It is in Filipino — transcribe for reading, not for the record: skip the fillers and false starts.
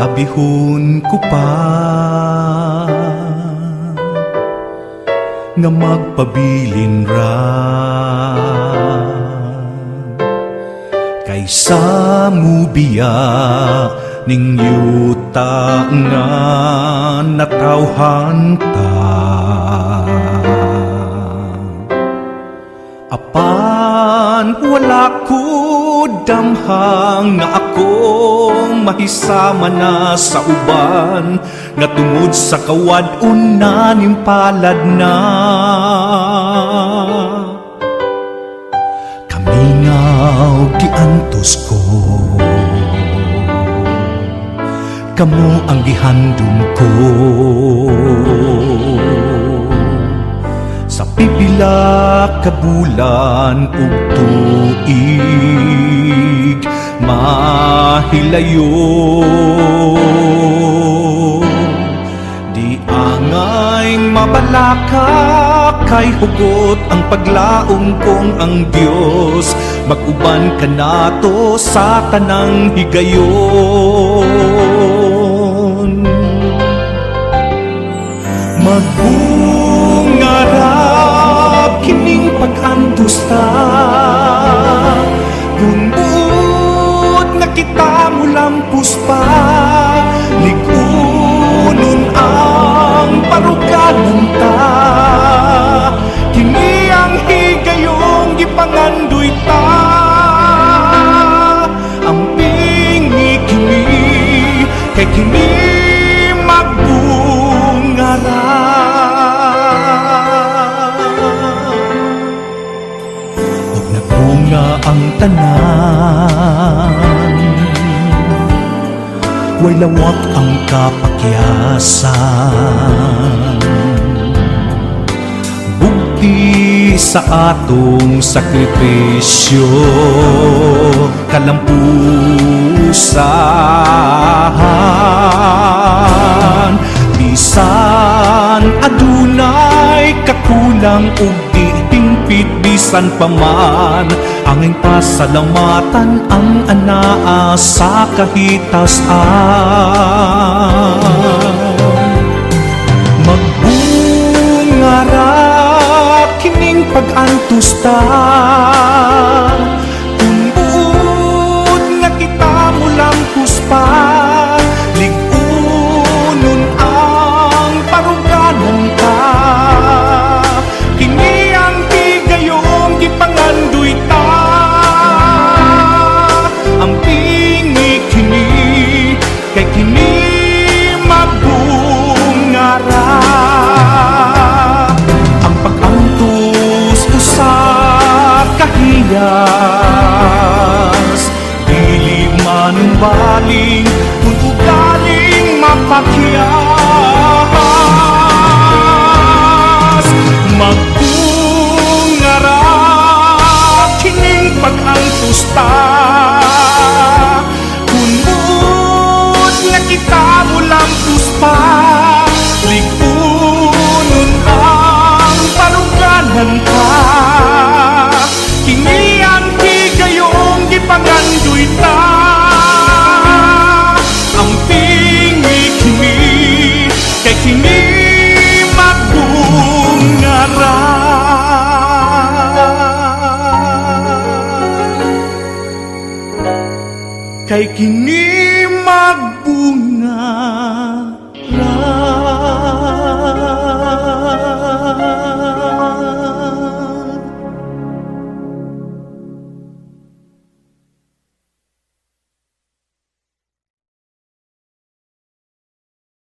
labihon ko pa nga magpabilin ra kaysa mubiya ning yuta nga natawhan ta. Apan wala ko damhang nga ako mahisama na sa uban nga tungod sa kawad-on na nimpalad na. Kamingaw di antos ko, kamo ang gihandom ko sa pipila ka bulan ug tuig mahilayo. Di angay mabalaka kay hugot ang paglaom kong ang Dios, mag-uban ka nato sa tanang higayon. Magbungarap kining pag-antusta kung buot na kita mo lampus pa, ligunon ang paruganan ta. Kini ang higayong gipangandoy ta, ang pingi kini kay kini magbungara. Ug nagbunga ang tanan, way lawak ang kapakyasan, bugti sa atong sakripisyo, kalampusan. Bisan adunay kakulang ug di tingpit, bisan paman angin pasalamatan ang anaa sa kahitasan. Magbungarap kining pag-antusta kung buot nga kita mo lampus pa, ligunon ang paruganan ka. Kini ang higayong gipangandoy ta, ang pingi kini kay kini magbungara. Ang pag-antos usa kahiyas, dili manumbaling kung ugaling mapakyas. Magbungara kining pag-antusta kung buot nga kita mo lampus pa, ligunon ang paruganan ka. Kini ang higayong gipangandoy ta, ang pingi kini kay kini magbungara. Kay kini magbungara.